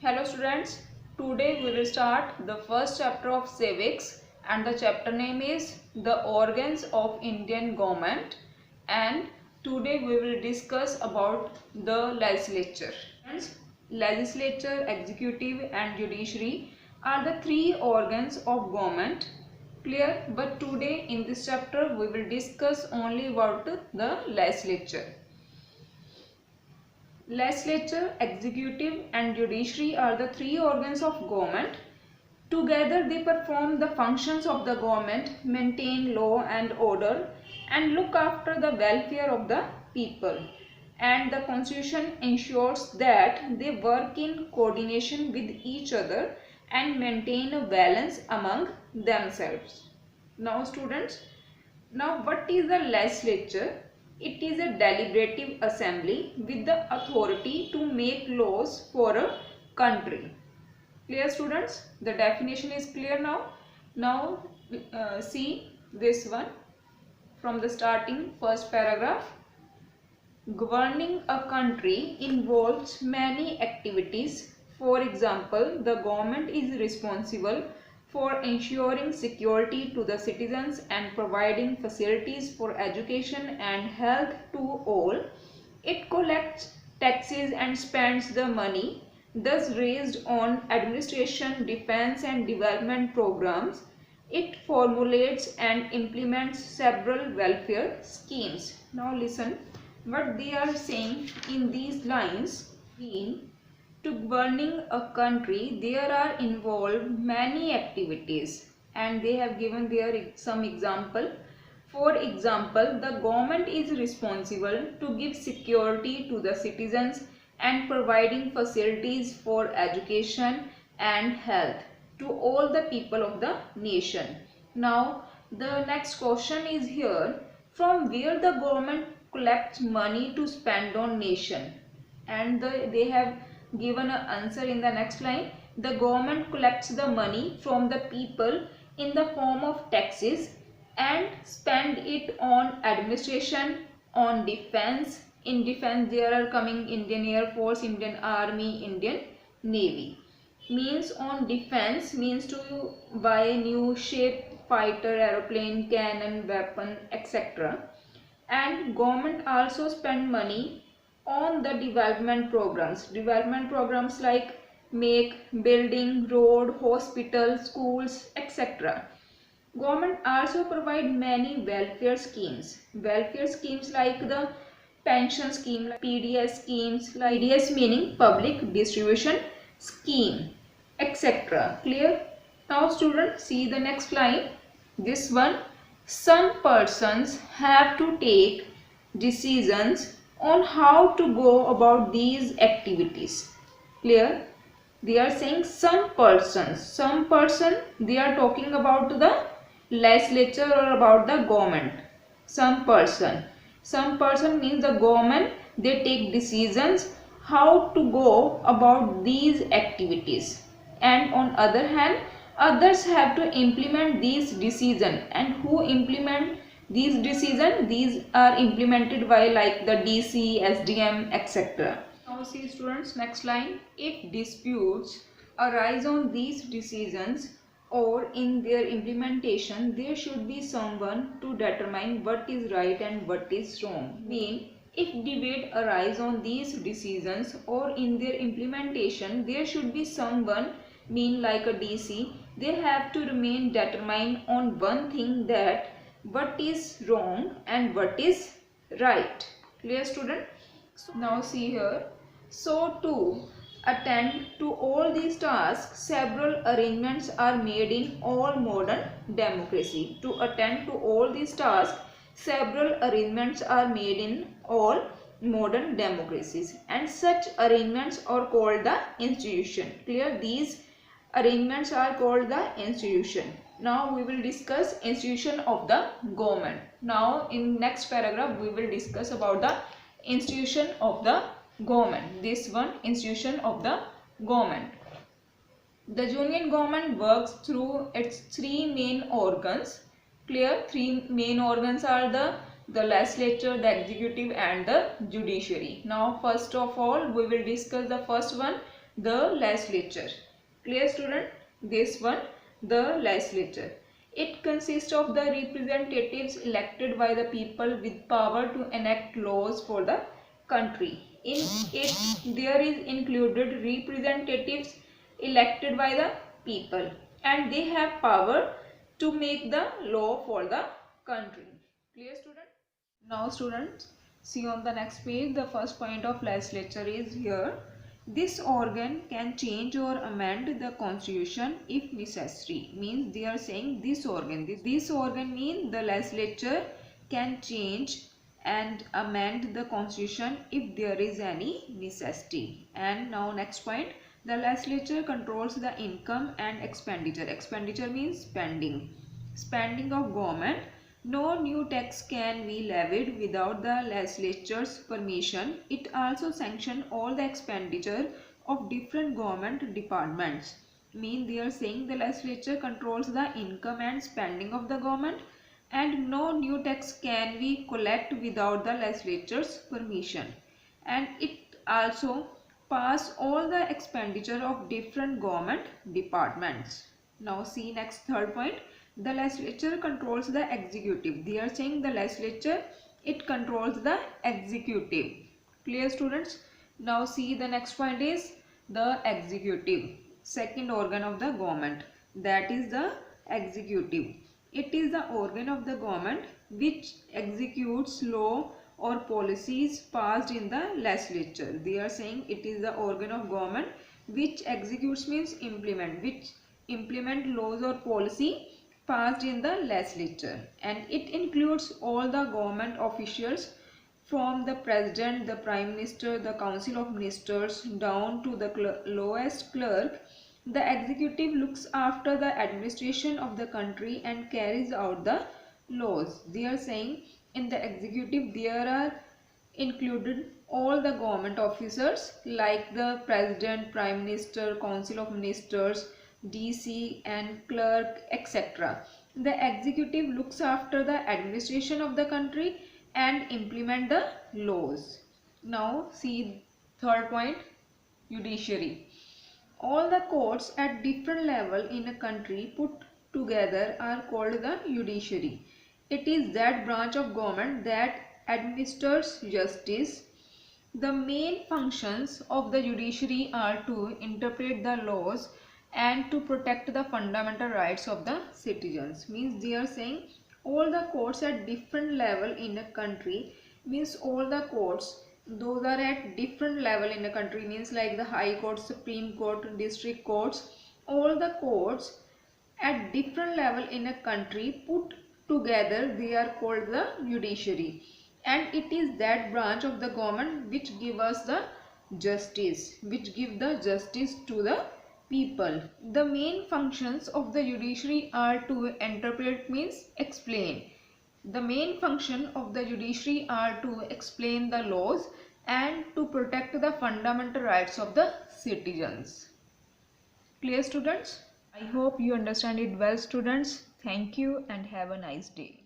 Hello students, today we will start the first chapter of civics and the chapter name is the organs of Indian government, and today we will discuss about the legislature. Friends, legislature, executive and judiciary are the three organs of government. Clear? But today in this chapter we will discuss only about the legislature. Legislature, executive and judiciary are the three organs of government. Together they perform the functions of the government, maintain law and order and look after the welfare of the people. And the constitution ensures that they work in coordination with each other and maintain a balance among themselves. Now students, what is the legislature? It is a deliberative assembly with the authority to make laws for a country. Clear students? The definition is clear now. Now see this one from the starting first paragraph. Governing a country involves many activities. For example, the government is responsible for ensuring security to the citizens and providing facilities for education and health to all. It collects taxes and spends the money thus raised on administration, defense and development programs. It formulates and implements several welfare schemes. Now listen what they are saying in these lines. To governing a country, there are involved many activities, and they have given there some example. For example, the government is responsible to give security to the citizens and providing facilities for education and health to all the people of the nation. Now, the next question is here, from where the government collects money to spend on nation? And they have given an answer in the next line. The government collects the money from the people in the form of taxes and spend it on administration, on defense. In defense there are coming Indian Air Force, Indian Army, Indian Navy. Means on defense means to buy new ship, fighter, aeroplane, cannon, weapon, etc. And government also spend money on the development programs like make, building, road, hospital, schools, etc. Government also provide many welfare schemes like the pension scheme, like PDS schemes, like PDS meaning public distribution scheme, etc. Clear? Now students, see the next line. This one, some persons have to take decisions on how to go about these activities. Clear? They are saying some person, they are talking about the legislature or about the government. Some person means the government, they take decisions how to go about these activities, and on other hand others have to implement these decisions. And who implement these decisions? These are implemented by like the DC, SDM, etc. Now see students, next line. If disputes arise on these decisions or in their implementation, there should be someone to determine what is right and what is wrong. If debate arise on these decisions or in their implementation, there should be someone, like a DC, they have to remain determined on one thing, that what is wrong and what is right. Clear student? So now see here. So to attend to all these tasks, several arrangements are made in all modern democracy. To attend to all these tasks, several arrangements are made in all modern democracies, and such arrangements are called the institution. Clear? These arrangements are called the institution. Now we will discuss institution of the government. Now in next paragraph we will discuss about the institution of the government. This one, institution of the government. The union government works through its three main organs. Clear? Three main organs are the legislature, the executive and the judiciary. Now first of all we will discuss the first one, the legislature. Clear student? This one, the legislature. It consists of the representatives elected by the people with power to enact laws for the country. In it, there is included representatives elected by the people, and they have power to make the law for the country. Clear student? Now students, see on the next page, the first point of legislature is here. This organ can change or amend the constitution if necessary. Means they are saying this organ. This organ means the legislature can change and amend the constitution if there is any necessity. And now next point, the legislature controls the income and expenditure. Expenditure means spending of government. No new tax can be levied without the legislature's permission. It also sanctions all the expenditure of different government departments. Mean they are saying the legislature controls the income and spending of the government, and no new tax can be collected without the legislature's permission. And it also pass all the expenditure of different government departments. Now see next third point. The legislature controls the executive. They are saying the legislature, it controls the executive. Clear students? Now see the next point is the executive, second organ of the government, that is the executive. It is the organ of the government which executes law or policies passed in the legislature. They are saying it is the organ of government which executes means implement, which implement laws or policy passed in the legislature, and it includes all the government officials from the president, the prime minister, the council of ministers down to the lowest clerk. The executive looks after the administration of the country and carries out the laws. They are saying in the executive there are included all the government officers like the president, prime minister, council of ministers, DC and clerk, etc. The executive looks after the administration of the country and implement the laws. Now see third point, judiciary. All the courts at different level in a country put together are called the judiciary. It is that branch of government that administers justice. The main functions of the judiciary are to interpret the laws and to protect the fundamental rights of the citizens. Means they are saying all the courts at different level in a country, means all the courts those are at different level in a country, means like the high court, supreme court, district courts. All the courts at different level in a country put together, they are called the judiciary, and it is that branch of the government which give us the justice, which give the justice to the people. The main functions of the judiciary are to interpret means explain. The main function of the judiciary are to explain the laws and to protect the fundamental rights of the citizens. Clear students? I hope you understand it well students. Thank you and have a nice day.